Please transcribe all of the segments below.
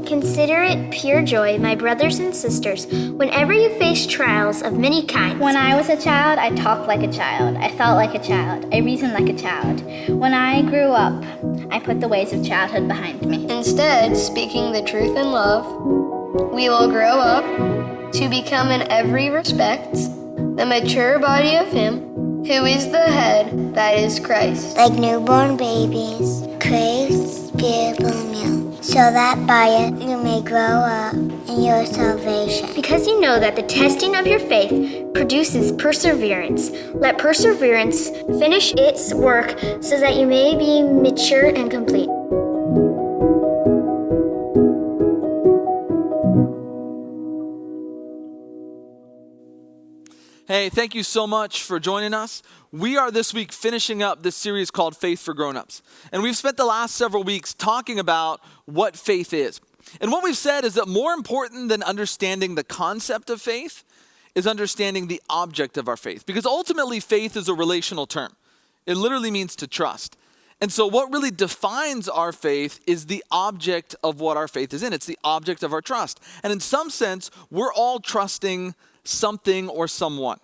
Consider it pure joy, my brothers and sisters, whenever you face trials of many kinds. When I was a child, I talked like a child. I felt like a child. I reasoned like a child. When I grew up, I put the ways of childhood behind me. Instead, speaking the truth in love, we will grow up to become in every respect the mature body of Him who is the head, that is Christ. Like newborn babies, crave spiritual milk, so that by it you may grow up in your salvation. Because you know that the testing of your faith produces perseverance. Let perseverance finish its work so that you may be mature and complete. Hey, thank you so much for joining us. We are this week finishing up this series called Faith for Grownups. And we've spent the last several weeks talking about what faith is. And what we've said is that more important than understanding the concept of faith is understanding the object of our faith. Because ultimately, faith is a relational term. It literally means to trust. And so what really defines our faith is the object of what our faith is in. It's the object of our trust. And in some sense, we're all trusting something or someone.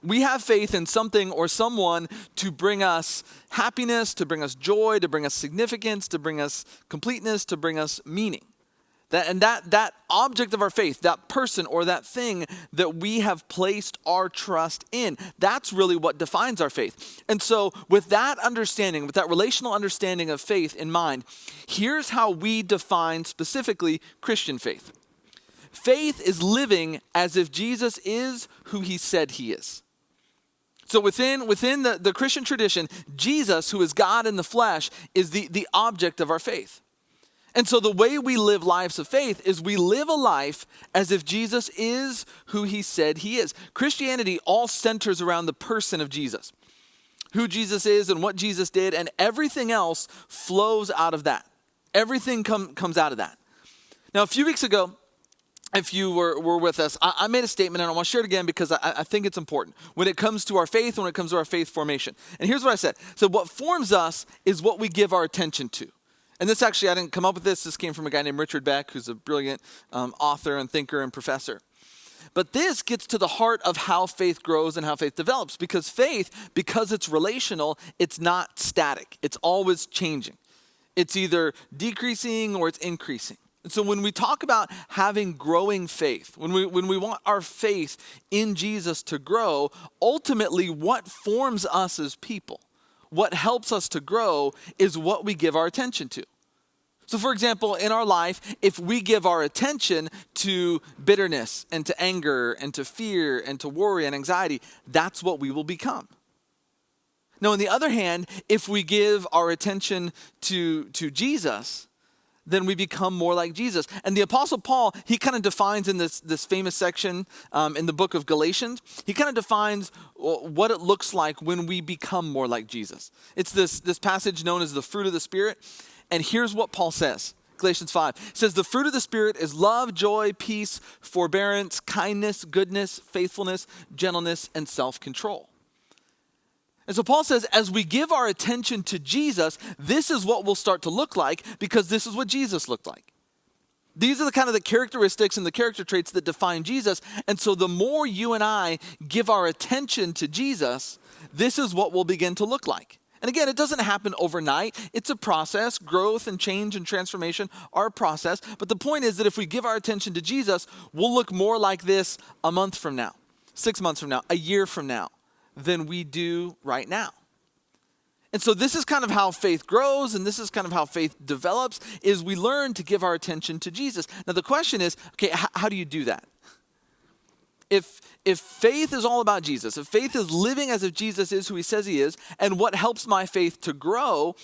We have faith in something or someone to bring us happiness, to bring us joy, to bring us significance, to bring us completeness, to bring us meaning. That object of our faith, that person or that thing that we have placed our trust in, that's really what defines our faith. And so with that understanding, with that relational understanding of faith in mind, here's how we define specifically Christian faith. Faith is living as if Jesus is who He said He is. So within the Christian tradition, Jesus, who is God in the flesh, is the object of our faith. And so the way we live lives of faith is we live a life as if Jesus is who He said He is. Christianity all centers around the person of Jesus, who Jesus is and what Jesus did, and everything else flows out of that. Everything comes out of that. Now, a few weeks ago, if you were with us, I made a statement, and I want to share it again because I think it's important when it comes to our faith, when it comes to our faith formation. And here's what I said. So what forms us is what we give our attention to. And this actually, I didn't come up with this. This came from a guy named Richard Beck, who's a brilliant author and thinker and professor. But this gets to the heart of how faith grows and how faith develops. Because faith, because it's relational, it's not static. It's always changing. It's either decreasing or it's increasing. And so when we talk about having growing faith, when we want our faith in Jesus to grow, ultimately what forms us as people, what helps us to grow is what we give our attention to. So for example, in our life, if we give our attention to bitterness and to anger and to fear and to worry and anxiety, that's what we will become. Now, on the other hand, if we give our attention to Jesus, then we become more like Jesus. And the Apostle Paul, he kind of defines in this famous section in the book of Galatians, he kind of defines what it looks like when we become more like Jesus. It's this passage known as the fruit of the Spirit. And here's what Paul says. Galatians 5 says, the fruit of the Spirit is love, joy, peace, forbearance, kindness, goodness, faithfulness, gentleness, and self-control. And so Paul says, as we give our attention to Jesus, this is what we'll start to look like because this is what Jesus looked like. These are the kind of the characteristics and the character traits that define Jesus. And so the more you and I give our attention to Jesus, this is what we'll begin to look like. And again, it doesn't happen overnight. It's a process. Growth and change and transformation are a process. But the point is that if we give our attention to Jesus, we'll look more like this a month from now, 6 months from now, a year from now, than we do right now. And so this is kind of how faith grows, and this is kind of how faith develops, is we learn to give our attention to Jesus. Now the question is, okay, how do you do that? If faith is all about Jesus, if faith is living as if Jesus is who He says He is, and what helps my faith to grow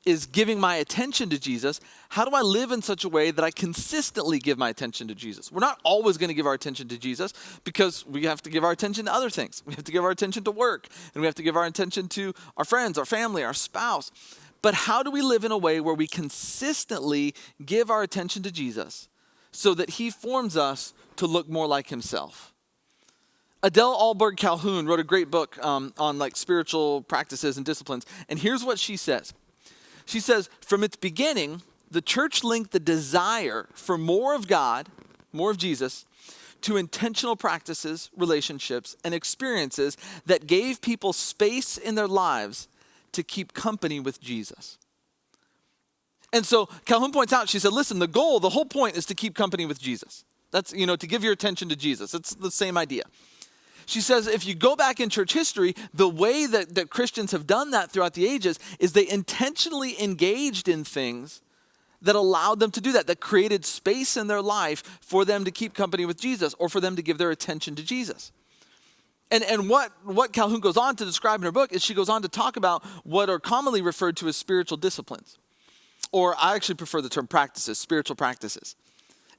is giving my attention to Jesus, how do I live in such a way that I consistently give my attention to Jesus? We're not always going to give our attention to Jesus because we have to give our attention to other things. We have to give our attention to work, and we have to give our attention to our friends, our family, our spouse. But how do we live in a way where we consistently give our attention to Jesus so that He forms us to look more like Himself? Adele Alberg Calhoun wrote a great book on like spiritual practices and disciplines. And here's what she says. She says, from its beginning, the church linked the desire for more of God, more of Jesus, to intentional practices, relationships, and experiences that gave people space in their lives to keep company with Jesus. And so Calhoun points out, she said, listen, the whole point is to keep company with Jesus. That's, to give your attention to Jesus. It's the same idea. She says, if you go back in church history, the way that Christians have done that throughout the ages is they intentionally engaged in things that allowed them to do that created space in their life for them to keep company with Jesus or for them to give their attention to Jesus. And what Calhoun goes on to describe in her book is she goes on to talk about what are commonly referred to as spiritual disciplines. Or I actually prefer the term practices, spiritual practices.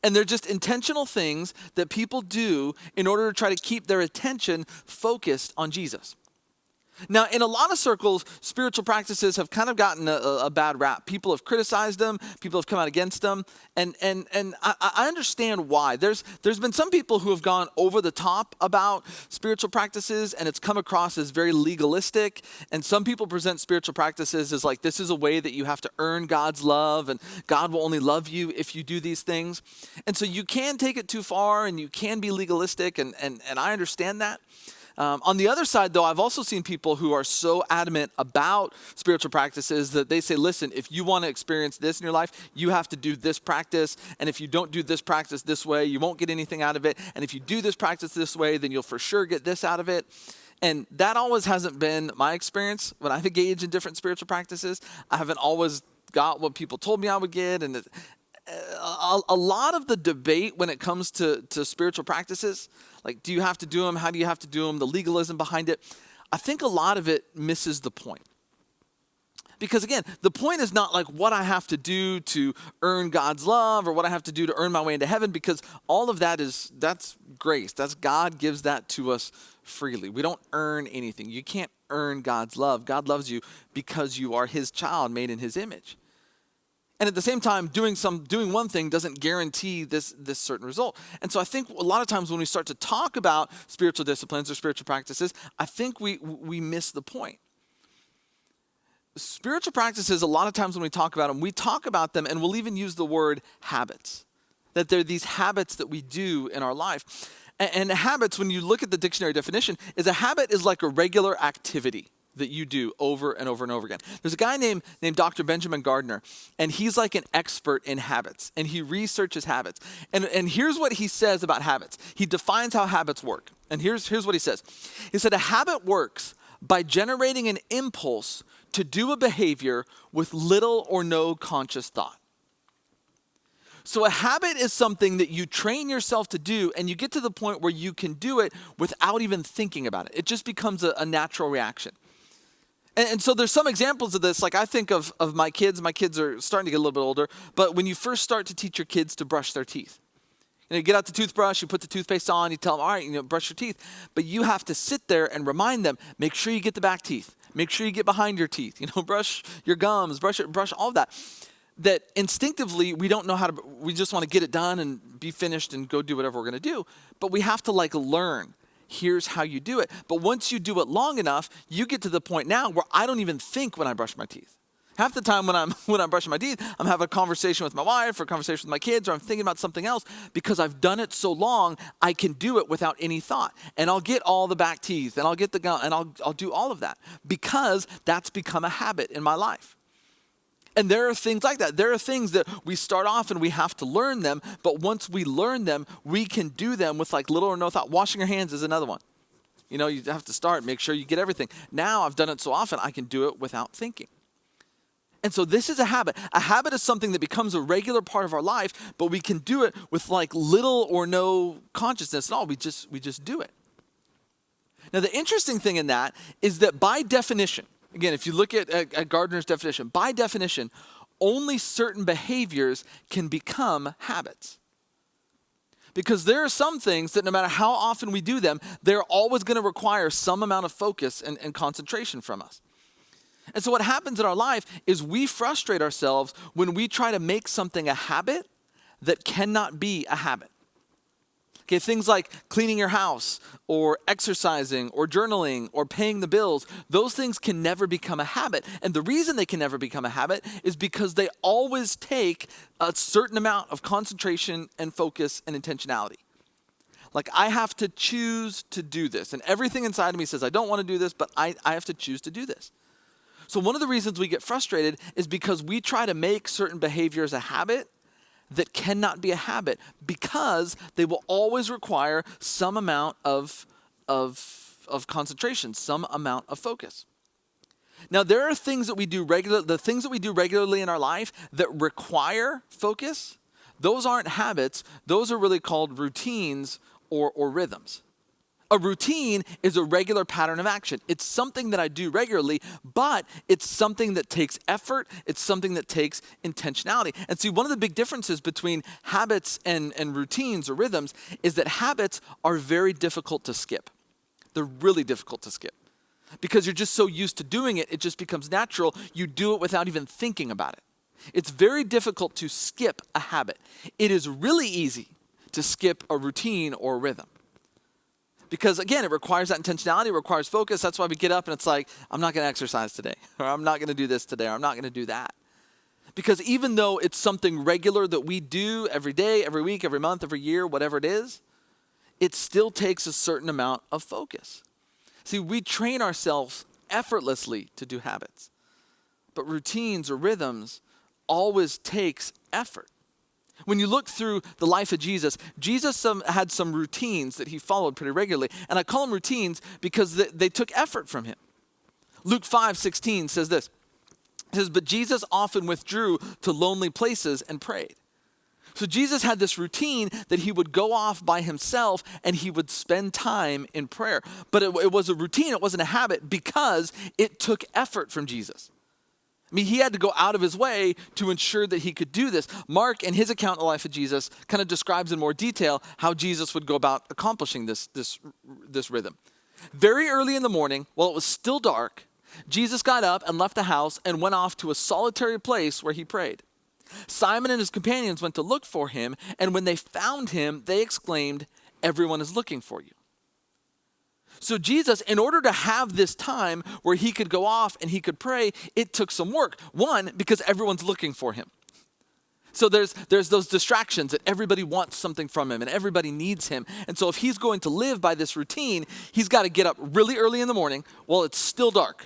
And they're just intentional things that people do in order to try to keep their attention focused on Jesus. Now, in a lot of circles, spiritual practices have kind of gotten a bad rap. People have criticized them. People have come out against them. And I understand why. There's been some people who have gone over the top about spiritual practices, and it's come across as very legalistic. And some people present spiritual practices as like, this is a way that you have to earn God's love, and God will only love you if you do these things. And so you can take it too far, and you can be legalistic, and I understand that. On the other side, though, I've also seen people who are so adamant about spiritual practices that they say, listen, if you want to experience this in your life, you have to do this practice. And if you don't do this practice this way, you won't get anything out of it. And if you do this practice this way, then you'll for sure get this out of it. And that always hasn't been my experience. When I've engaged in different spiritual practices, I haven't always got what people told me I would get. And a lot of the debate when it comes to spiritual practices, like, do you have to do them? How do you have to do them? The legalism behind it. I think a lot of it misses the point. Because again, the point is not like what I have to do to earn God's love or what I have to do to earn my way into heaven, because all of that's grace. That's God gives that to us freely. We don't earn anything. You can't earn God's love. God loves you because you are his child made in his image. And at the same time, doing one thing doesn't guarantee this certain result. And so I think a lot of times when we start to talk about spiritual disciplines or spiritual practices, I think we miss the point. Spiritual practices, a lot of times when we talk about them and we'll even use the word habits. That they're these habits that we do in our life. And habits, when you look at the dictionary definition, is a habit is like a regular activity that you do over and over and over again. There's a guy named Dr. Benjamin Gardner, and he's like an expert in habits, and he researches habits. And here's what he says about habits. He defines how habits work. And here's what he says. He said, a habit works by generating an impulse to do a behavior with little or no conscious thought. So a habit is something that you train yourself to do, and you get to the point where you can do it without even thinking about it. It just becomes a natural reaction. And so there's some examples of this. Like I think of my kids. My kids are starting to get a little bit older. But when you first start to teach your kids to brush their teeth, you get out the toothbrush, you put the toothpaste on, you tell them, all right, brush your teeth. But you have to sit there and remind them, make sure you get the back teeth. Make sure you get behind your teeth. Brush your gums, brush all of that. That instinctively we don't know how to, we just want to get it done and be finished and go do whatever we're going to do. But we have to learn. Here's how you do it. But once you do it long enough, you get to the point now where I don't even think when I brush my teeth. Half the time when I'm brushing my teeth, I'm having a conversation with my wife or a conversation with my kids, or I'm thinking about something else because I've done it so long, I can do it without any thought. And I'll get all the back teeth and I'll get the gum and I'll do all of that because that's become a habit in my life. And there are things like that. There are things that we start off and we have to learn them, but once we learn them, we can do them with little or no thought. Washing your hands is another one. You have to start, make sure you get everything. Now I've done it so often, I can do it without thinking. And so this is a habit. A habit is something that becomes a regular part of our life, but we can do it with little or no consciousness at all. We just do it. Now the interesting thing in that is that by definition, again, if you look at Gardner's definition, by definition, only certain behaviors can become habits. Because there are some things that no matter how often we do them, they're always going to require some amount of focus and concentration from us. And so what happens in our life is we frustrate ourselves when we try to make something a habit that cannot be a habit. Okay, things like cleaning your house or exercising or journaling or paying the bills, those things can never become a habit. And the reason they can never become a habit is because they always take a certain amount of concentration and focus and intentionality. Like, I have to choose to do this. And everything inside of me says, I don't want to do this, but I have to choose to do this. So one of the reasons we get frustrated is because we try to make certain behaviors a habit that cannot be a habit because they will always require some amount of concentration, some amount of focus. Now, there are things that we do regularly in our life that require focus. Those aren't habits. Those are really called routines or rhythms. A routine is a regular pattern of action. It's something that I do regularly, but it's something that takes effort. It's something that takes intentionality. And see, one of the big differences between habits and routines or rhythms is that habits are very difficult to skip. They're really difficult to skip because you're just so used to doing it, it just becomes natural. You do it without even thinking about it. It's very difficult to skip a habit. It is really easy to skip a routine or a rhythm. Because again, it requires that intentionality, it requires focus. That's why we get up and it's like, I'm not going to exercise today, or I'm not going to do this today, or I'm not going to do that. Because even though it's something regular that we do every day, every week, every month, every year, whatever it is, it still takes a certain amount of focus. See, we train ourselves effortlessly to do habits. But routines or rhythms always takes effort. When you look through the life of Jesus, Jesus had some routines that he followed pretty regularly. And I call them routines because they took effort from him. Luke 5:16 says this. It says, but Jesus often withdrew to lonely places and prayed. So Jesus had this routine that he would go off by himself and he would spend time in prayer. But it was a routine, it wasn't a habit because it took effort from Jesus. I mean, he had to go out of his way to ensure that he could do this. Mark, in his account of the life of Jesus, kind of describes in more detail how Jesus would go about accomplishing this rhythm. Very early in the morning, while it was still dark, Jesus got up and left the house and went off to a solitary place where he prayed. Simon and his companions went to look for him, and when they found him, they exclaimed, "Everyone is looking for you." So Jesus, in order to have this time where he could go off and he could pray, it took some work. One, because everyone's looking for him. So there's those distractions that everybody wants something from him and everybody needs him. And so if he's going to live by this routine, he's got to get up really early in the morning while it's still dark.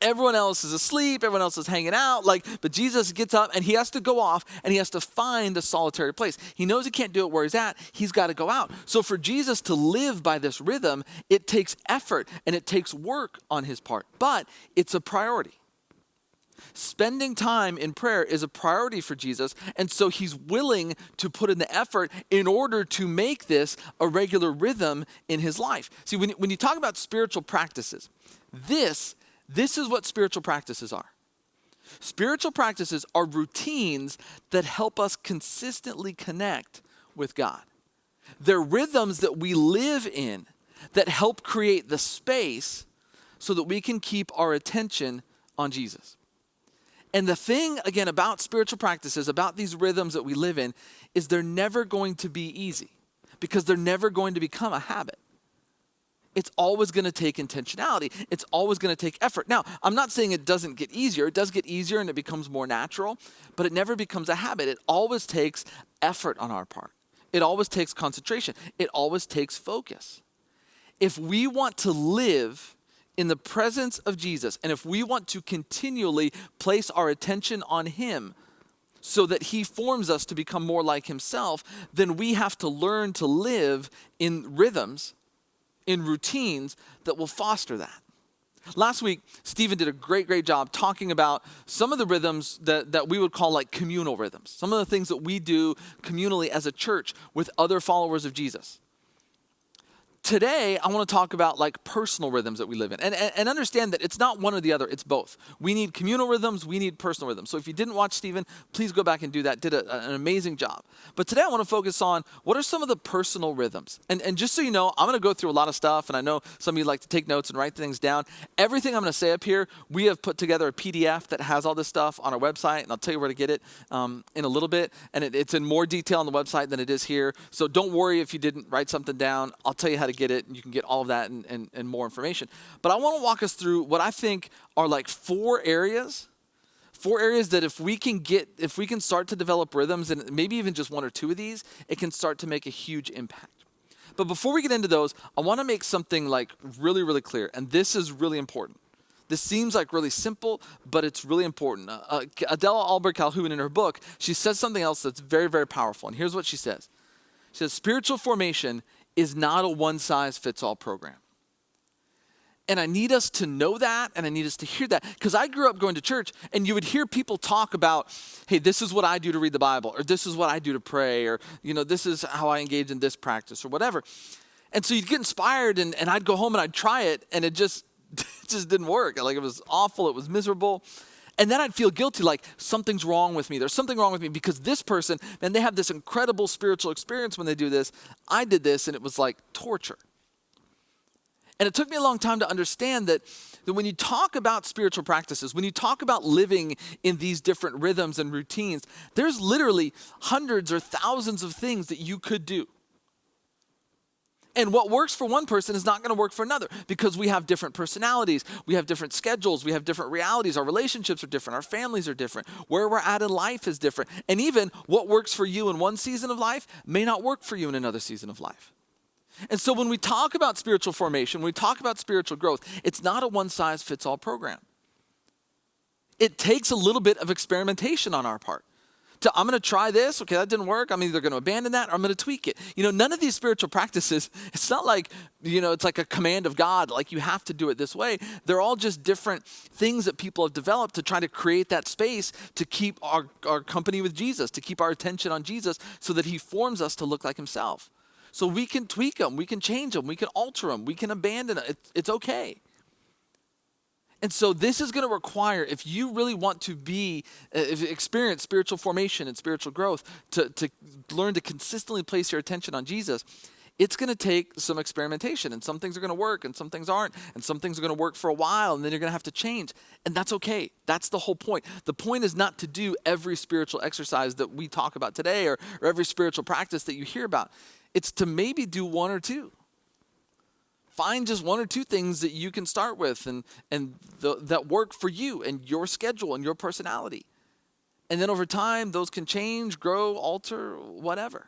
Everyone else is asleep, everyone else is hanging out, but Jesus gets up and he has to go off and he has to find a solitary place. He knows he can't do it where he's at, he's got to go out. So for Jesus to live by this rhythm, it takes effort and it takes work on his part, but it's a priority. Spending time in prayer is a priority for Jesus, and so he's willing to put in the effort in order to make this a regular rhythm in his life. See, when you talk about spiritual practices, this is what spiritual practices are. Spiritual practices are routines that help us consistently connect with God. They're rhythms that we live in that help create the space so that we can keep our attention on Jesus. And the thing, again, about spiritual practices, about these rhythms that we live in, is they're never going to be easy because they're never going to become a habit. It's always going to take intentionality. It's always going to take effort. Now, I'm not saying it doesn't get easier. It does get easier and it becomes more natural, but it never becomes a habit. It always takes effort on our part. It always takes concentration. It always takes focus. If we want to live in the presence of Jesus, and if we want to continually place our attention on him so that he forms us to become more like himself, then we have to learn to live in rhythms, in routines that will foster that. Last week, Stephen did a great job talking about some of the rhythms that we would call like communal rhythms. Some of the things that we do communally as a church with other followers of Jesus. today, I want to talk about like personal rhythms that we live in and understand that it's not one or the other, it's both. We need communal rhythms, we need personal rhythms. So if you didn't watch Stephen, please go back and do that. Did an amazing job. But today I want to focus on what are some of the personal rhythms. And just so you know, I'm going to go through a lot of stuff, and I know some of you like to take notes and write things down. Everything I'm going to say up here, we have put together a PDF that has all this stuff on our website, and I'll tell you where to get it in a little bit. And it's in more detail on the website than it is here. So don't worry if you didn't write something down. I'll tell you how to get it, and you can get all of that and more information. But I want to walk us through what I think are like four areas that if we can start to develop rhythms, and maybe even just one or two of these, it can start to make a huge impact. But before we get into those, I want to make something like really, really clear, and this is really important. This seems like really simple, but it's really important. Adela Alber-Calhoun, in her book, she says something else that's very, very powerful, and here's what she says. She says, spiritual formation is not a one-size-fits-all program. And I need us to know that, and I need us to hear that, because I grew up going to church, and you would hear people talk about, hey, this is what I do to read the Bible, or this is what I do to pray, or this is how I engage in this practice, or whatever. And so you'd get inspired, and I'd go home and I'd try it, and it just didn't work. Like, it was awful, it was miserable. And then I'd feel guilty, like something's wrong with me. There's something wrong with me because this person, man, they have this incredible spiritual experience when they do this. I did this, and it was like torture. And it took me a long time to understand that when you talk about spiritual practices, when you talk about living in these different rhythms and routines, there's literally hundreds or thousands of things that you could do. And what works for one person is not going to work for another, because we have different personalities, we have different schedules, we have different realities, our relationships are different, our families are different, where we're at in life is different. And even what works for you in one season of life may not work for you in another season of life. And so when we talk about spiritual formation, when we talk about spiritual growth, it's not a one-size-fits-all program. It takes a little bit of experimentation on our part. I'm going to try this. Okay, that didn't work. I'm either going to abandon that or I'm going to tweak it. None of these spiritual practices, it's not like, it's like a command of God, like you have to do it this way. They're all just different things that people have developed to try to create that space to keep our company with Jesus, to keep our attention on Jesus so that he forms us to look like himself. So we can tweak them, we can change them, we can alter them, we can abandon them. It's okay. And so this is going to require, if you really want to experience spiritual formation and spiritual growth, to learn to consistently place your attention on Jesus, it's going to take some experimentation. And some things are going to work and some things aren't. And some things are going to work for a while and then you're going to have to change. And that's okay. That's the whole point. The point is not to do every spiritual exercise that we talk about today or every spiritual practice that you hear about. It's to maybe do one or two. Find just one or two things that you can start with and that work for you and your schedule and your personality. And then over time, those can change, grow, alter, whatever.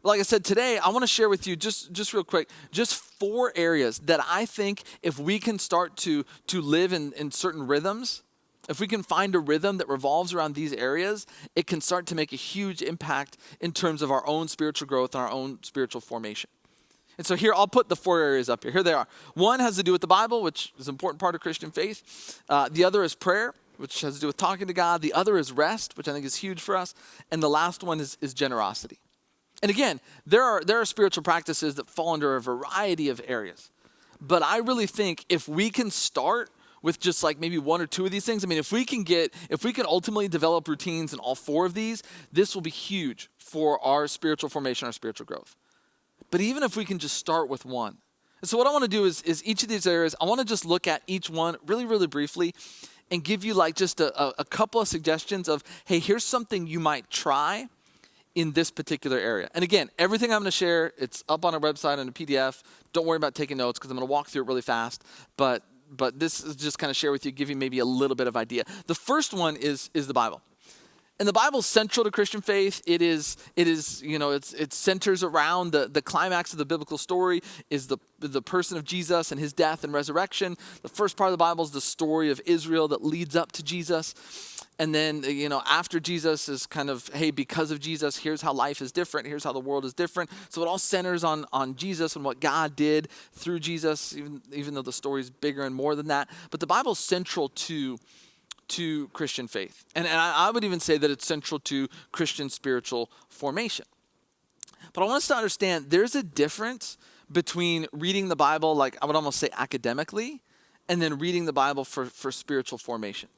Like I said, today, I want to share with you just real quick, just 4 areas that I think if we can start to live in certain rhythms, if we can find a rhythm that revolves around these areas, it can start to make a huge impact in terms of our own spiritual growth and our own spiritual formation. And so here, I'll put the 4 areas up here. Here they are. One has to do with the Bible, which is an important part of Christian faith. The other is prayer, which has to do with talking to God. The other is rest, which I think is huge for us. And the last one is generosity. And again, there are spiritual practices that fall under a variety of areas. But I really think if we can start with just like maybe 1 or 2 of these things, I mean, if we can ultimately develop routines in all 4 of these, this will be huge for our spiritual formation, our spiritual growth. But even if we can just start with one. And so what I want to do is each of these areas, I want to just look at each one really, really briefly and give you like just a couple of suggestions of, hey, here's something you might try in this particular area. And again, everything I'm going to share, it's up on our website in a PDF. Don't worry about taking notes because I'm going to walk through it really fast. But this is just kind of share with you, give you maybe a little bit of idea. The first one is the Bible. And the Bible is central to Christian faith. It centers around the climax of the biblical story is the person of Jesus and his death and resurrection. The first part of the Bible is the story of Israel that leads up to Jesus. And then, after Jesus is kind of, hey, because of Jesus, here's how life is different. Here's how the world is different. So it all centers on Jesus and what God did through Jesus, even though the story is bigger and more than that. But the Bible is central to Christian faith. And I would even say that it's central to Christian spiritual formation. But I want us to understand there's a difference between reading the Bible, like I would almost say academically, and then reading the Bible for spiritual formation.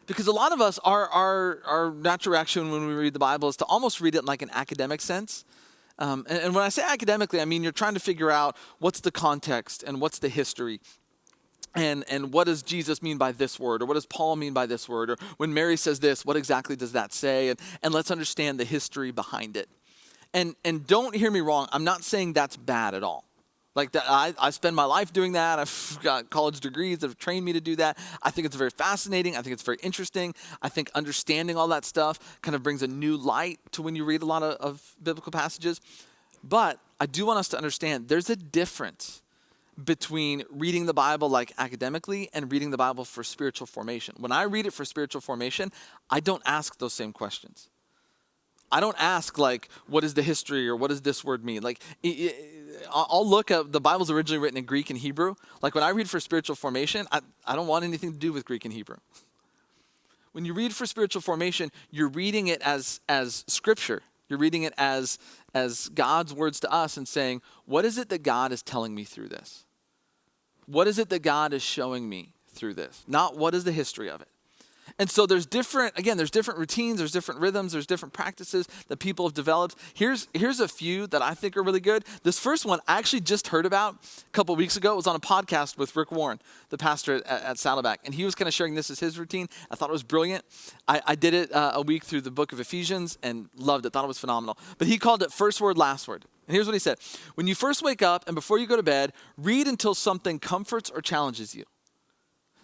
Because a lot of us, our natural reaction when we read the Bible is to almost read it in like an academic sense. And when I say academically, I mean you're trying to figure out what's the context and what's the history. And what does Jesus mean by this word? Or what does Paul mean by this word? Or when Mary says this, what exactly does that say? And let's understand the history behind it. And don't hear me wrong, I'm not saying that's bad at all. Like that, I spend my life doing that. I've got college degrees that have trained me to do that. I think it's very fascinating. I think it's very interesting. I think understanding all that stuff kind of brings a new light to when you read a lot of biblical passages. But I do want us to understand there's a difference between reading the Bible like academically and reading the Bible for spiritual formation. When I read it for spiritual formation, I don't ask those same questions. I don't ask like, what is the history or what does this word mean? Like, I'll look up, the Bible's originally written in Greek and Hebrew. Like when I read for spiritual formation, I don't want anything to do with Greek and Hebrew. When you read for spiritual formation, you're reading it as scripture. You're reading it as God's words to us and saying, what is it that God is telling me through this? What is it that God is showing me through this? Not what is the history of it. And so there's different routines, there's different rhythms, there's different practices that people have developed. Here's a few that I think are really good. This first one I actually just heard about a couple of weeks ago. It was on a podcast with Rick Warren, the pastor at Saddleback. And he was kind of sharing this as his routine. I thought it was brilliant. I did it a week through the book of Ephesians and loved it, thought it was phenomenal. But he called it first word, last word. And here's what he said. When you first wake up and before you go to bed, read until something comforts or challenges you.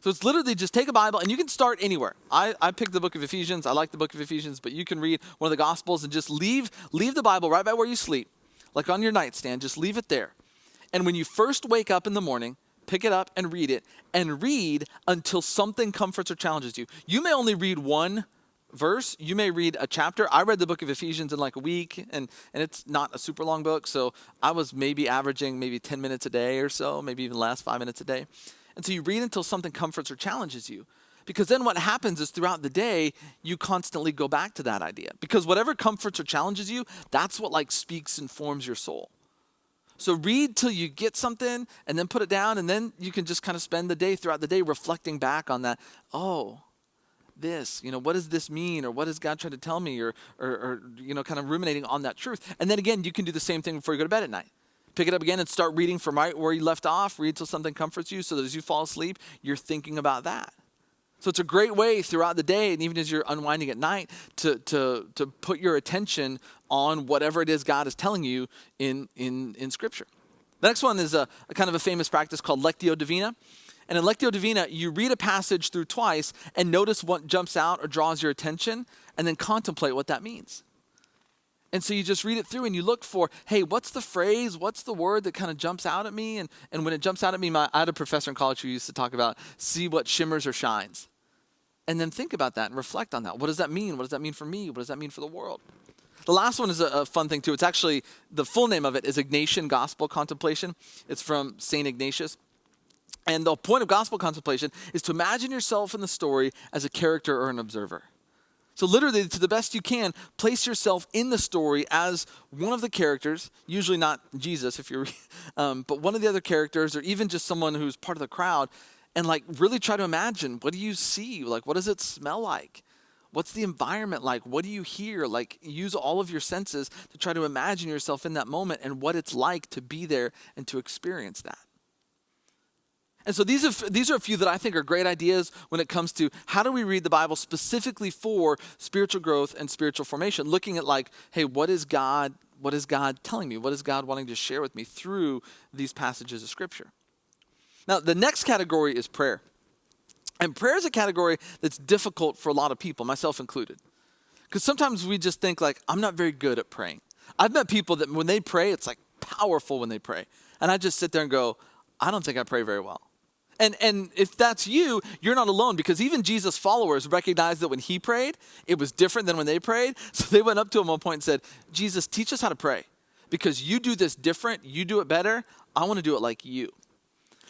So it's literally just take a Bible, and you can start anywhere. I picked the book of Ephesians. I like the book of Ephesians, but you can read one of the Gospels and just leave the Bible right by where you sleep, like on your nightstand. Just leave it there. And when you first wake up in the morning, pick it up and read until something comforts or challenges you. You may only read one verse. You may read a chapter. I read the book of Ephesians in like a week, and it's not a super long book, so I was maybe averaging 10 minutes a day or so, maybe even less, 5 minutes a day. And so you read until something comforts or challenges you. Because then what happens is throughout the day, you constantly go back to that idea. Because whatever comforts or challenges you, that's what like speaks and forms your soul. So read till you get something and then put it down, and then you can just kind of spend the day throughout the day reflecting back on that. Oh, this, what does this mean? Or what is God trying to tell me? Or kind of ruminating on that truth. And then again, you can do the same thing before you go to bed at night. Pick it up again and start reading from right where you left off. Read till something comforts you so that as you fall asleep, you're thinking about that. So it's a great way throughout the day, and even as you're unwinding at night, to put your attention on whatever it is God is telling you in Scripture. The next one is a kind of a famous practice called Lectio Divina. And in Lectio Divina, you read a passage through twice and notice what jumps out or draws your attention, and then contemplate what that means. And so you just read it through and you look for, hey, what's the phrase? What's the word that kind of jumps out at me? And when it jumps out at me, I had a professor in college who used to talk about, see what shimmers or shines. And then think about that and reflect on that. What does that mean? What does that mean for me? What does that mean for the world? The last one is a fun thing too. It's actually, the full name of it is Ignatian Gospel Contemplation. It's from St. Ignatius. And the point of gospel contemplation is to imagine yourself in the story as a character or an observer. So literally, to the best you can, place yourself in the story as one of the characters, usually not Jesus, but one of the other characters, or even just someone who's part of the crowd, and like really try to imagine, what do you see? Like, what does it smell like? What's the environment like? What do you hear? Like, use all of your senses to try to imagine yourself in that moment and what it's like to be there and to experience that. And so these are a few that I think are great ideas when it comes to how do we read the Bible specifically for spiritual growth and spiritual formation, looking at like, hey, what is God telling me? What is God wanting to share with me through these passages of Scripture? Now, the next category is prayer. And prayer is a category that's difficult for a lot of people, myself included. Because sometimes we just think like, I'm not very good at praying. I've met people that when they pray, it's like powerful when they pray. And I just sit there and go, I don't think I pray very well. And if that's you, you're not alone, because even Jesus' followers recognized that when he prayed, it was different than when they prayed. So they went up to him at one point and said, Jesus, teach us how to pray, because you do this different. You do it better. I want to do it like you.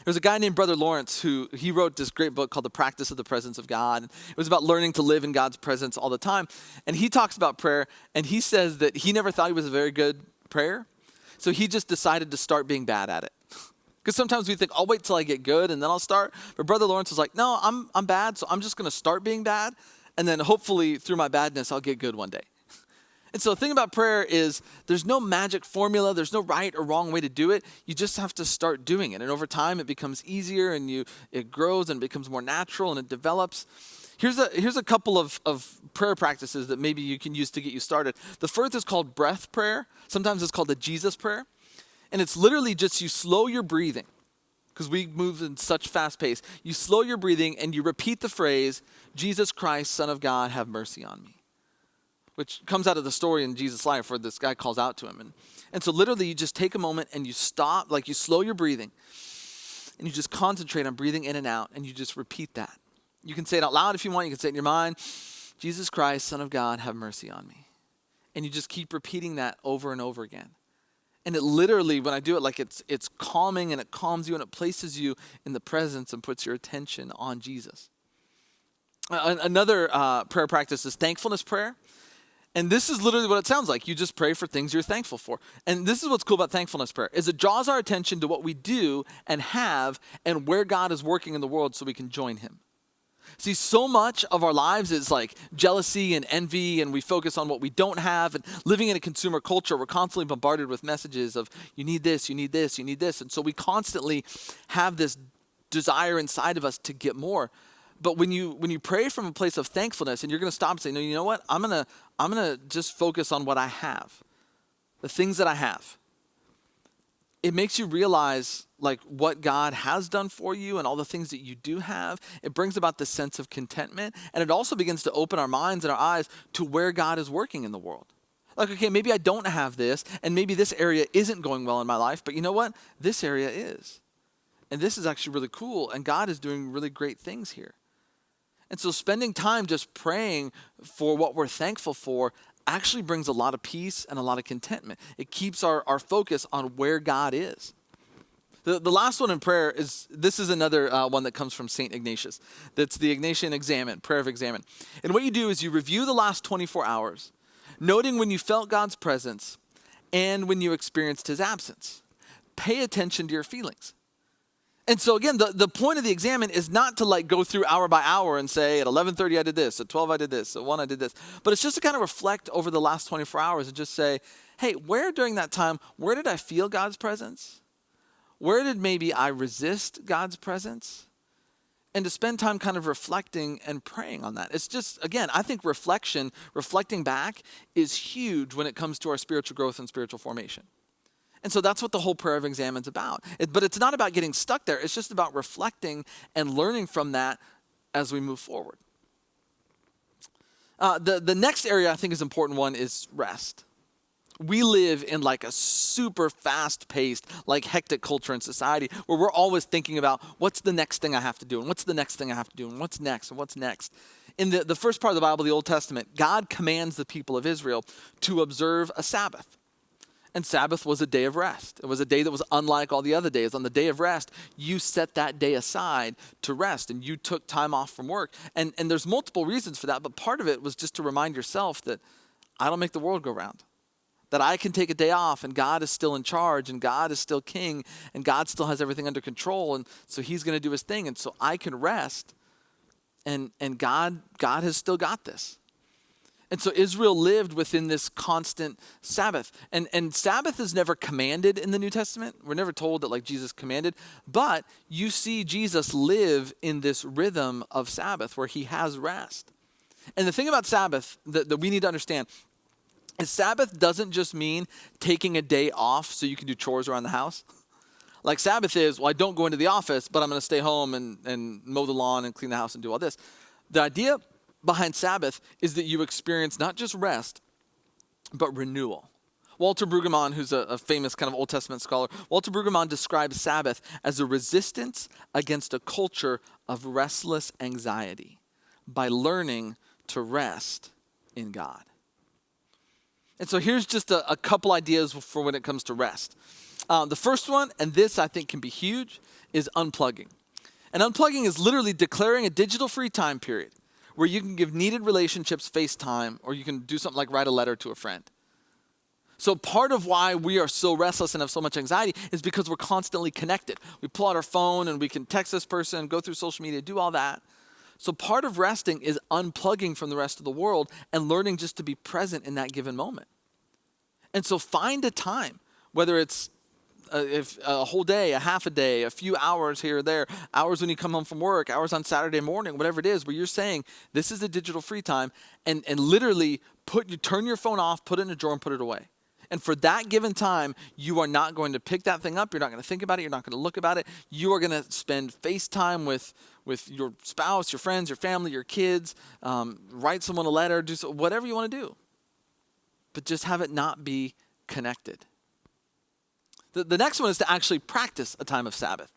There's a guy named Brother Lawrence he wrote this great book called The Practice of the Presence of God. It was about learning to live in God's presence all the time. And he talks about prayer, and he says that he never thought he was a very good prayer. So he just decided to start being bad at it. Because sometimes we think, I'll wait till I get good and then I'll start. But Brother Lawrence was like, no, I'm bad, so I'm just going to start being bad. And then hopefully through my badness, I'll get good one day. And so the thing about prayer is there's no magic formula. There's no right or wrong way to do it. You just have to start doing it. And over time, it becomes easier and it grows and becomes more natural and it develops. Here's a couple of prayer practices that maybe you can use to get you started. The first is called breath prayer. Sometimes it's called the Jesus prayer. And it's literally just you slow your breathing, because we move in such fast pace. You slow your breathing and you repeat the phrase, Jesus Christ, Son of God, have mercy on me. Which comes out of the story in Jesus' life where this guy calls out to him. And so literally you just take a moment and you stop, like you slow your breathing. And you just concentrate on breathing in and out and you just repeat that. You can say it out loud if you want. You can say it in your mind. Jesus Christ, Son of God, have mercy on me. And you just keep repeating that over and over again. And it literally, when I do it, like it's calming and it calms you and it places you in the presence and puts your attention on Jesus. Another prayer practice is thankfulness prayer. And this is literally what it sounds like. You just pray for things you're thankful for. And this is what's cool about thankfulness prayer, is it draws our attention to what we do and have and where God is working in the world so we can join him. See, so much of our lives is like jealousy and envy, and we focus on what we don't have. And living in a consumer culture, we're constantly bombarded with messages of you need this, you need this, you need this. And so we constantly have this desire inside of us to get more. But when you pray from a place of thankfulness, and you're going to stop and say, no, you know what? I'm gonna just focus on what I have, the things that I have. It makes you realize like what God has done for you and all the things that you do have. It brings about this sense of contentment, and it also begins to open our minds and our eyes to where God is working in the world. Like, okay, maybe I don't have this, and maybe this area isn't going well in my life, but you know what? This area is. And this is actually really cool, and God is doing really great things here. And so spending time just praying for what we're thankful for actually brings a lot of peace and a lot of contentment. It keeps our focus on where God is. The last one in prayer is another one that comes from St. Ignatius. That's the Ignatian Examen, prayer of Examen. And what you do is you review the last 24 hours, noting when you felt God's presence and when you experienced his absence. Pay attention to your feelings. And so again, the point of the examen is not to like go through hour by hour and say at 11:30 I did this, at 12 I did this, at 1 I did this. But it's just to kind of reflect over the last 24 hours and just say, hey, where during that time, where did I feel God's presence? Where did maybe I resist God's presence? And to spend time kind of reflecting and praying on that. It's just, again, I think reflecting back is huge when it comes to our spiritual growth and spiritual formation. And so that's what the whole prayer of examen's about. But it's not about getting stuck there. It's just about reflecting and learning from that as we move forward. The next area I think is an important one is rest. We live in like a super fast-paced, like hectic culture and society where we're always thinking about what's the next thing I have to do and what's the next thing I have to do and what's next and what's next. In the first part of the Bible, the Old Testament, God commands the people of Israel to observe a Sabbath. And Sabbath was a day of rest. It was a day that was unlike all the other days. On the day of rest, you set that day aside to rest and you took time off from work. And there's multiple reasons for that, but part of it was just to remind yourself that I don't make the world go round. That I can take a day off and God is still in charge and God is still king and God still has everything under control. And so he's going to do his thing. And so I can rest and God has still got this. And so Israel lived within this constant Sabbath. And Sabbath is never commanded in the New Testament. We're never told that like Jesus commanded. But you see Jesus live in this rhythm of Sabbath where he has rest. And the thing about Sabbath that we need to understand is Sabbath doesn't just mean taking a day off so you can do chores around the house. Like Sabbath is, well, I don't go into the office, but I'm going to stay home and mow the lawn and clean the house and do all this. The idea behind Sabbath is that you experience not just rest, but renewal. Walter Brueggemann, who's a famous kind of Old Testament scholar, Walter Brueggemann describes Sabbath as a resistance against a culture of restless anxiety by learning to rest in God. And so here's just a couple ideas for when it comes to rest. The first one, and this I think can be huge, is unplugging. And unplugging is literally declaring a digital free time period where you can give needed relationships face time, or you can do something like write a letter to a friend. So part of why we are so restless and have so much anxiety is because we're constantly connected. We pull out our phone and we can text this person, go through social media, do all that. So part of resting is unplugging from the rest of the world and learning just to be present in that given moment. And so find a time, whether it's if a whole day, a half a day, a few hours here or there, hours when you come home from work, hours on Saturday morning, whatever it is, where you're saying, this is the digital free time, and literally turn your phone off, put it in a drawer, and put it away. And for that given time, you are not going to pick that thing up. You're not going to think about it. You're not going to look about it. You are going to spend FaceTime with your spouse, your friends, your family, your kids, write someone a letter, do whatever you want to do. But just have it not be connected. The next one is to actually practice a time of Sabbath.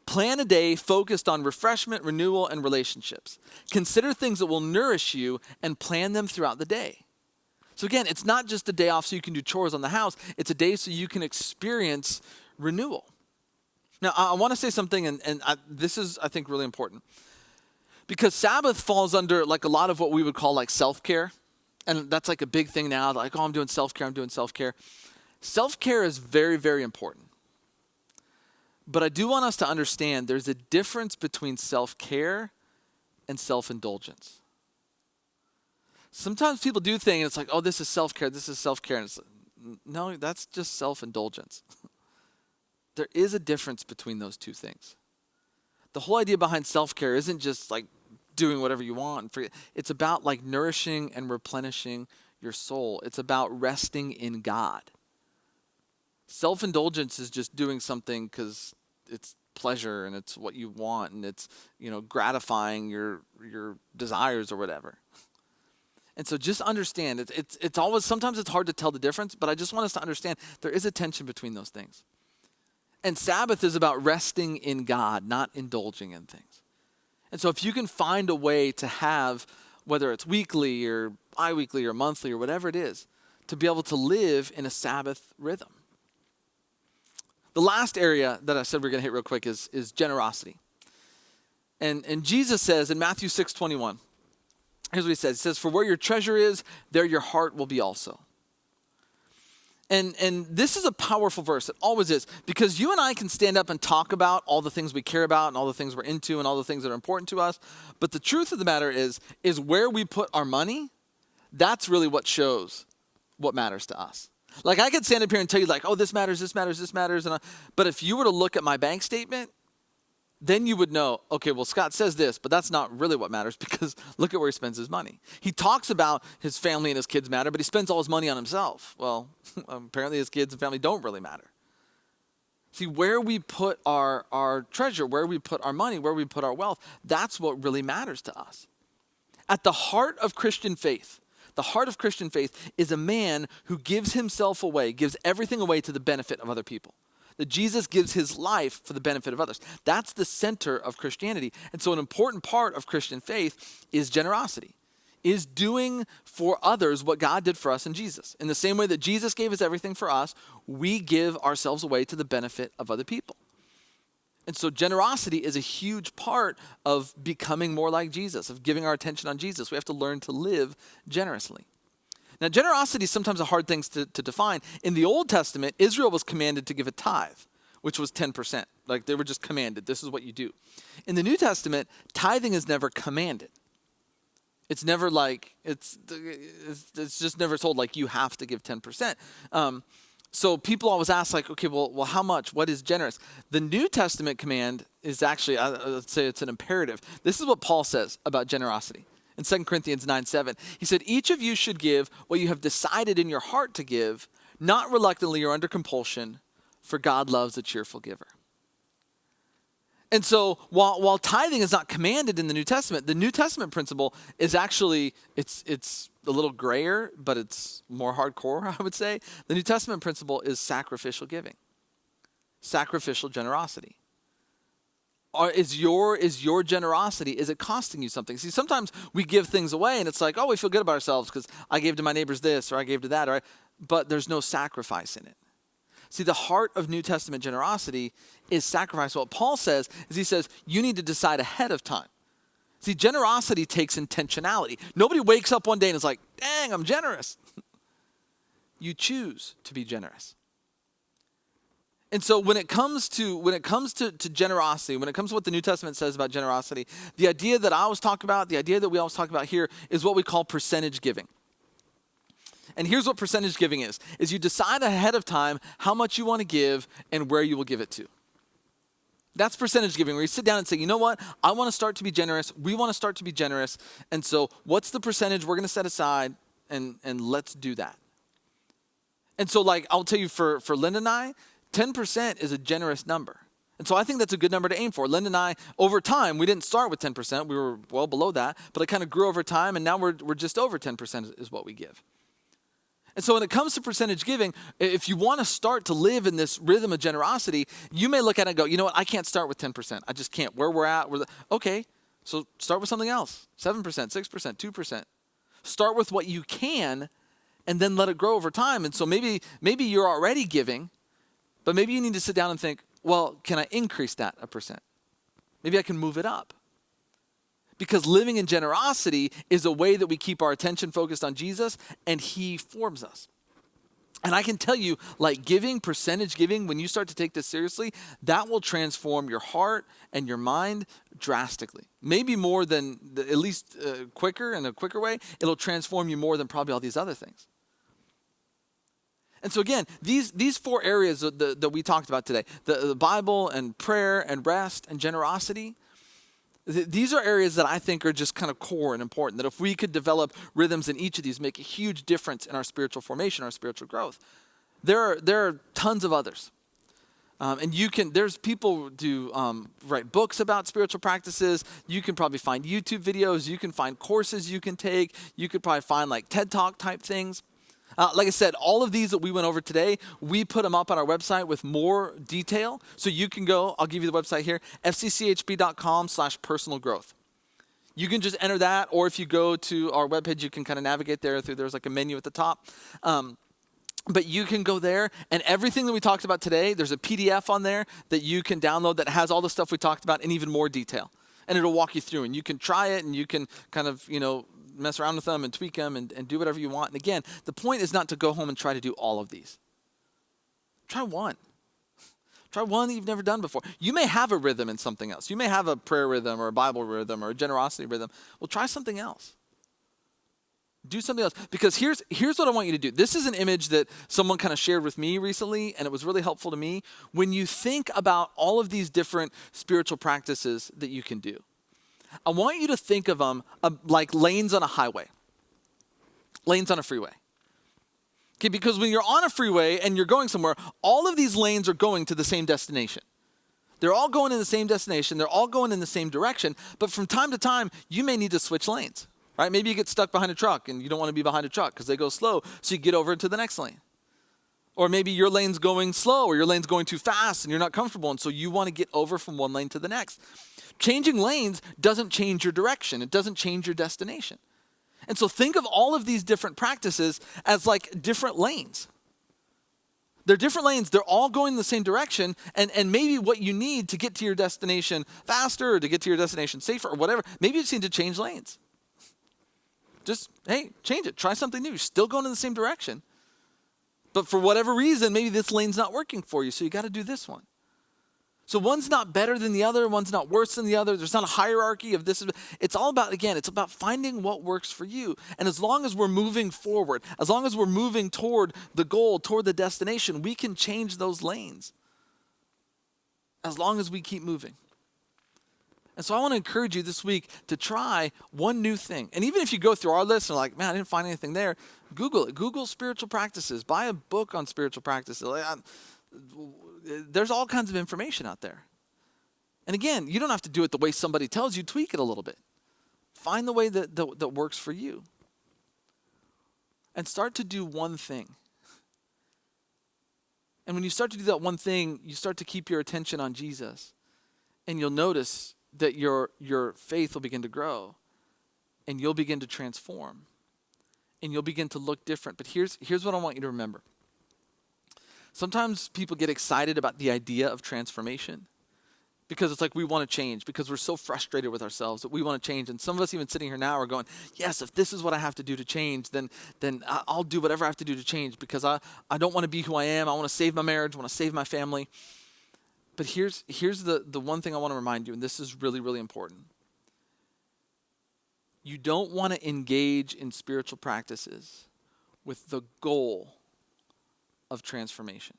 Plan a day focused on refreshment, renewal, and relationships. Consider things that will nourish you and plan them throughout the day. So again, it's not just a day off so you can do chores on the house. It's a day so you can experience renewal. Now, I want to say something, and this is, I think, really important. Because Sabbath falls under like a lot of what we would call like self-care. And that's like a big thing now. Like, oh, I'm doing self-care. Self-care is very, very important. But I do want us to understand there's a difference between self-care and self-indulgence. Sometimes people do things, and it's like, oh, this is self-care. And it's like, no, that's just self-indulgence. There is a difference between those two things. The whole idea behind self-care isn't just like doing whatever you want. It's about like nourishing and replenishing your soul. It's about resting in God. Self-indulgence is just doing something because it's pleasure and it's what you want and it's, gratifying your desires or whatever. And so just understand, it's always, sometimes it's hard to tell the difference, but I just want us to understand there is a tension between those things. And Sabbath is about resting in God, not indulging in things. And so if you can find a way to have, whether it's weekly or bi-weekly or monthly or whatever it is, to be able to live in a Sabbath rhythm. The last area that I said we're going to hit real quick is generosity. And Jesus says in Matthew 6:21, here's what he says. He says, for where your treasure is, there your heart will be also. And this is a powerful verse. It always is. Because you and I can stand up and talk about all the things we care about and all the things we're into and all the things that are important to us. But the truth of the matter is where we put our money, that's really what shows what matters to us. Like I could stand up here and tell you like, oh, this matters. But if you were to look at my bank statement, then you would know, okay, well, Scott says this, but that's not really what matters because look at where he spends his money. He talks about his family and his kids matter, but he spends all his money on himself. Well, apparently his kids and family don't really matter. See, where we put our treasure, where we put our money, where we put our wealth, that's what really matters to us. At the heart of Christian faith, is a man who gives himself away, gives everything away to the benefit of other people. That Jesus gives his life for the benefit of others. That's the center of Christianity. And so an important part of Christian faith is generosity, is doing for others what God did for us in Jesus. In the same way that Jesus gave us everything for us, we give ourselves away to the benefit of other people. And so generosity is a huge part of becoming more like Jesus, of giving our attention on Jesus. We have to learn to live generously. Now, generosity is sometimes a hard thing to define. In the Old Testament, Israel was commanded to give a tithe, which was 10%. Like they were just commanded, this is what you do. In the New Testament, tithing is never commanded. It's never like, it's just never told like you have to give 10%. So people always ask like, okay, well, how much? What is generous? The New Testament command is actually, let's say it's an imperative. This is what Paul says about generosity. In 2 Corinthians 9:7, he said, each of you should give what you have decided in your heart to give, not reluctantly or under compulsion, for God loves a cheerful giver. And so while tithing is not commanded in the New Testament principle is actually, it's a little grayer, but it's more hardcore, I would say. The New Testament principle is sacrificial giving, sacrificial generosity. Is your generosity, is it costing you something? See, sometimes we give things away and it's like, oh, we feel good about ourselves because I gave to my neighbors this or I gave to that, but there's no sacrifice in it. See, the heart of New Testament generosity is sacrifice. What Paul says is he says, you need to decide ahead of time. See, generosity takes intentionality. Nobody wakes up one day and is like, dang, I'm generous. you choose to be generous. And so when it comes to generosity, when it comes to what the New Testament says about generosity, the idea that I always talk about, the idea that we always talk about here is what we call percentage giving. And here's what percentage giving is you decide ahead of time how much you want to give and where you will give it to. That's percentage giving, where you sit down and say, you know what, I want to start to be generous. We want to start to be generous. And so what's the percentage we're going to set aside, and let's do that. And so like, I'll tell you for Linda and I, 10% is a generous number. And so I think that's a good number to aim for. Linda and I, over time, we didn't start with 10%. We were well below that, but it kind of grew over time, and now we're just over 10% is what we give. And so when it comes to percentage giving, if you want to start to live in this rhythm of generosity, you may look at it and go, you know what, I can't start with 10%. I just can't. Where we're at, okay, so start with something else. 7%, 6%, 2%. Start with what you can, and then let it grow over time. And so maybe you're already giving, but maybe you need to sit down and think, well, can I increase that 1%? Maybe I can move it up. Because living in generosity is a way that we keep our attention focused on Jesus, and he forms us. And I can tell you, like giving, percentage giving, when you start to take this seriously, that will transform your heart and your mind drastically. Maybe more than, at least quicker, in a quicker way, it'll transform you more than probably all these other things. And so again, these four areas that we talked about today, the Bible and prayer and rest and generosity, these are areas that I think are just kind of core and important, that if we could develop rhythms in each of these, make a huge difference in our spiritual formation, our spiritual growth. There are tons of others. And there's people who do write books about spiritual practices. You can probably find YouTube videos. You can find courses you can take. You could probably find like TED Talk type things. Like I said, all of these that we went over today, we put them up on our website with more detail. So you can go, I'll give you the website here, fcchb.com/personal growth. You can just enter that, or if you go to our webpage, you can kind of navigate there's like a menu at the top. But you can go there, and everything that we talked about today, there's a PDF on there that you can download that has all the stuff we talked about in even more detail. And it'll walk you through, and you can try it, and you can kind of, mess around with them and tweak them and do whatever you want. And again, the point is not to go home and try to do all of these. Try one. Try one that you've never done before. You may have a rhythm in something else. You may have a prayer rhythm or a Bible rhythm or a generosity rhythm. Well, try something else. Do something else. Because here's what I want you to do. This is an image that someone kind of shared with me recently, and it was really helpful to me. When you think about all of these different spiritual practices that you can do, I want you to think of them like lanes on a highway, lanes on a freeway. Okay, because when you're on a freeway and you're going somewhere, all of these lanes are going to the same destination. They're all going in the same destination. They're all going in the same direction. But from time to time, you may need to switch lanes, right? Maybe you get stuck behind a truck and you don't want to be behind a truck because they go slow, so you get over into the next lane. Or maybe your lane's going slow or your lane's going too fast and you're not comfortable, and so you want to get over from one lane to the next. Changing lanes doesn't change your direction. It doesn't change your destination. And so think of all of these different practices as like different lanes. They're different lanes. They're all going in the same direction. And maybe what you need to get to your destination faster or to get to your destination safer or whatever, maybe you just need to change lanes. Just, hey, change it. Try something new. You're still going in the same direction. But for whatever reason, maybe this lane's not working for you, so you got to do this one. So one's not better than the other, one's not worse than the other. There's not a hierarchy of this. It's all about, again, it's about finding what works for you. And as long as we're moving forward, as long as we're moving toward the goal, toward the destination, we can change those lanes. As long as we keep moving. And so I want to encourage you this week to try one new thing. And even if you go through our list and like, man, I didn't find anything there, Google it. Google spiritual practices. Buy a book on spiritual practices. There's all kinds of information out there. And again, you don't have to do it the way somebody tells you. Tweak it a little bit. Find the way that works for you. And start to do one thing. And when you start to do that one thing, you start to keep your attention on Jesus. And you'll notice that your faith will begin to grow. And you'll begin to transform. And you'll begin to look different. But here's what I want you to remember. Sometimes people get excited about the idea of transformation, because it's like we want to change, because we're so frustrated with ourselves that we want to change. And some of us even sitting here now are going, yes, if this is what I have to do to change, then I'll do whatever I have to do to change, because I don't want to be who I am. I want to save my marriage. I want to save my family. But here's the one thing I want to remind you, and this is really, really important. You don't want to engage in spiritual practices with the goal of transformation.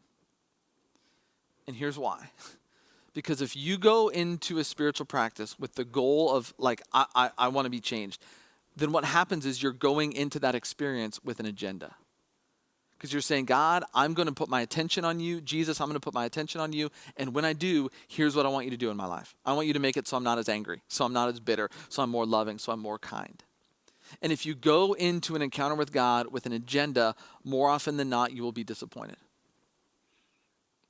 And here's why. Because if you go into a spiritual practice with the goal of like, I want to be changed, then what happens is you're going into that experience with an agenda. Because you're saying, God, I'm going to put my attention on you. Jesus, I'm going to put my attention on you. And when I do, here's what I want you to do in my life. I want you to make it so I'm not as angry, so I'm not as bitter, so I'm more loving, so I'm more kind. And if you go into an encounter with God with an agenda, more often than not, you will be disappointed.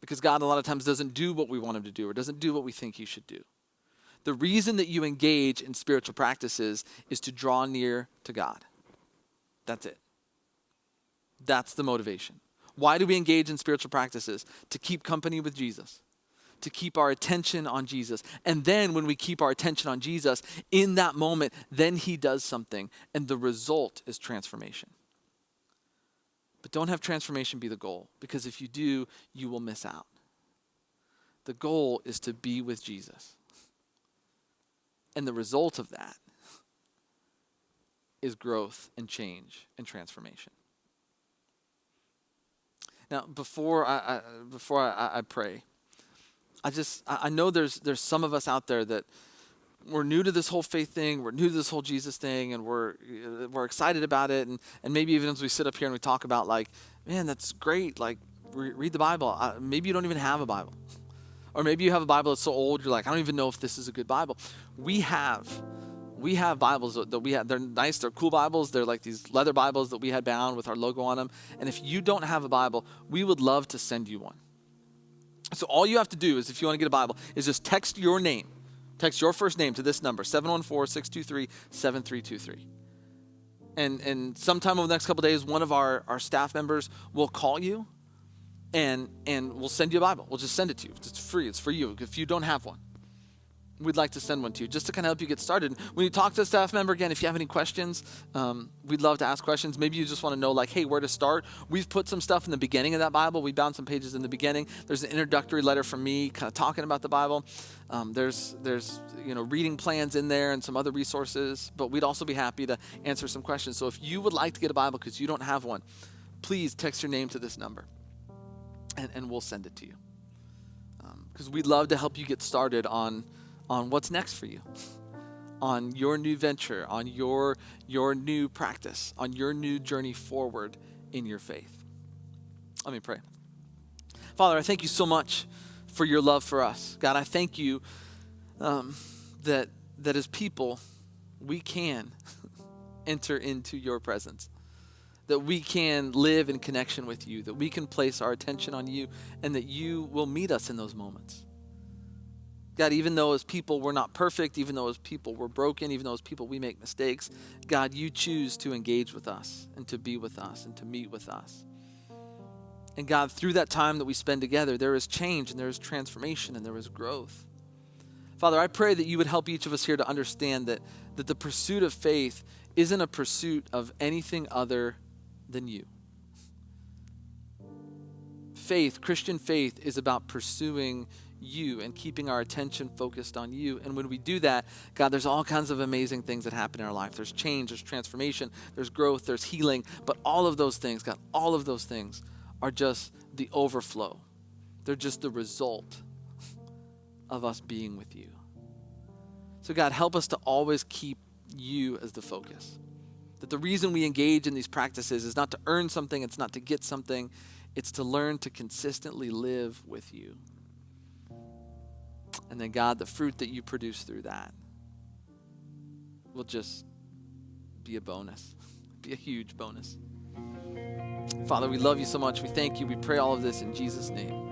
Because God a lot of times doesn't do what we want him to do, or doesn't do what we think he should do. The reason that you engage in spiritual practices is to draw near to God. That's it. That's the motivation. Why do we engage in spiritual practices? To keep company with Jesus, to keep our attention on Jesus. And then when we keep our attention on Jesus, in that moment, then he does something, and the result is transformation. But don't have transformation be the goal, because if you do, you will miss out. The goal is to be with Jesus. And the result of that is growth and change and transformation. Now, before I pray, I know there's some of us out there that we're new to this whole faith thing, we're new to this whole Jesus thing, and we're excited about it, and maybe even as we sit up here and we talk about like, man, that's great, like read the Bible. Maybe you don't even have a Bible. Or maybe you have a Bible that's so old, you're like, I don't even know if this is a good Bible. We have Bibles that we have. They're nice, they're cool Bibles. They're like these leather Bibles that we had bound with our logo on them. And if you don't have a Bible, we would love to send you one. So all you have to do is, if you want to get a Bible, is just text your name. Text your first name to this number, 714-623-7323. And sometime over the next couple of days, one of our staff members will call you and we'll send you a Bible. We'll just send it to you. It's free. It's for you if you don't have one. We'd like to send one to you just to kind of help you get started. When you talk to a staff member, again, if you have any questions, we'd love to ask questions. Maybe you just want to know, like, hey, where to start. We've put some stuff in the beginning of that Bible. We bound some pages in the beginning. There's an introductory letter from me kind of talking about the Bible. There's reading plans in there and some other resources, but we'd also be happy to answer some questions. So if you would like to get a Bible because you don't have one, please text your name to this number, and we'll send it to you. Because we'd love to help you get started on what's next for you, on your new venture, on your new practice, on your new journey forward in your faith. Let me pray. Father, I thank you so much for your love for us. God, I thank you that as people, we can enter into your presence, that we can live in connection with you, that we can place our attention on you, and that you will meet us in those moments. God, even though as people we're not perfect, even though as people we're broken, even though as people we make mistakes, God, you choose to engage with us and to be with us and to meet with us. And God, through that time that we spend together, there is change and there is transformation and there is growth. Father, I pray that you would help each of us here to understand that the pursuit of faith isn't a pursuit of anything other than you. Faith, Christian faith, is about pursuing you and keeping our attention focused on you. And when we do that, God, there's all kinds of amazing things that happen in our life. There's change, there's transformation, there's growth, there's healing. But all of those things, God, all of those things are just the overflow. They're just the result of us being with you. So God, help us to always keep you as the focus. That the reason we engage in these practices is not to earn something, it's not to get something, it's to learn to consistently live with you. And then God, the fruit that you produce through that will just be a bonus, be a huge bonus. Father, we love you so much. We thank you. We pray all of this in Jesus' name.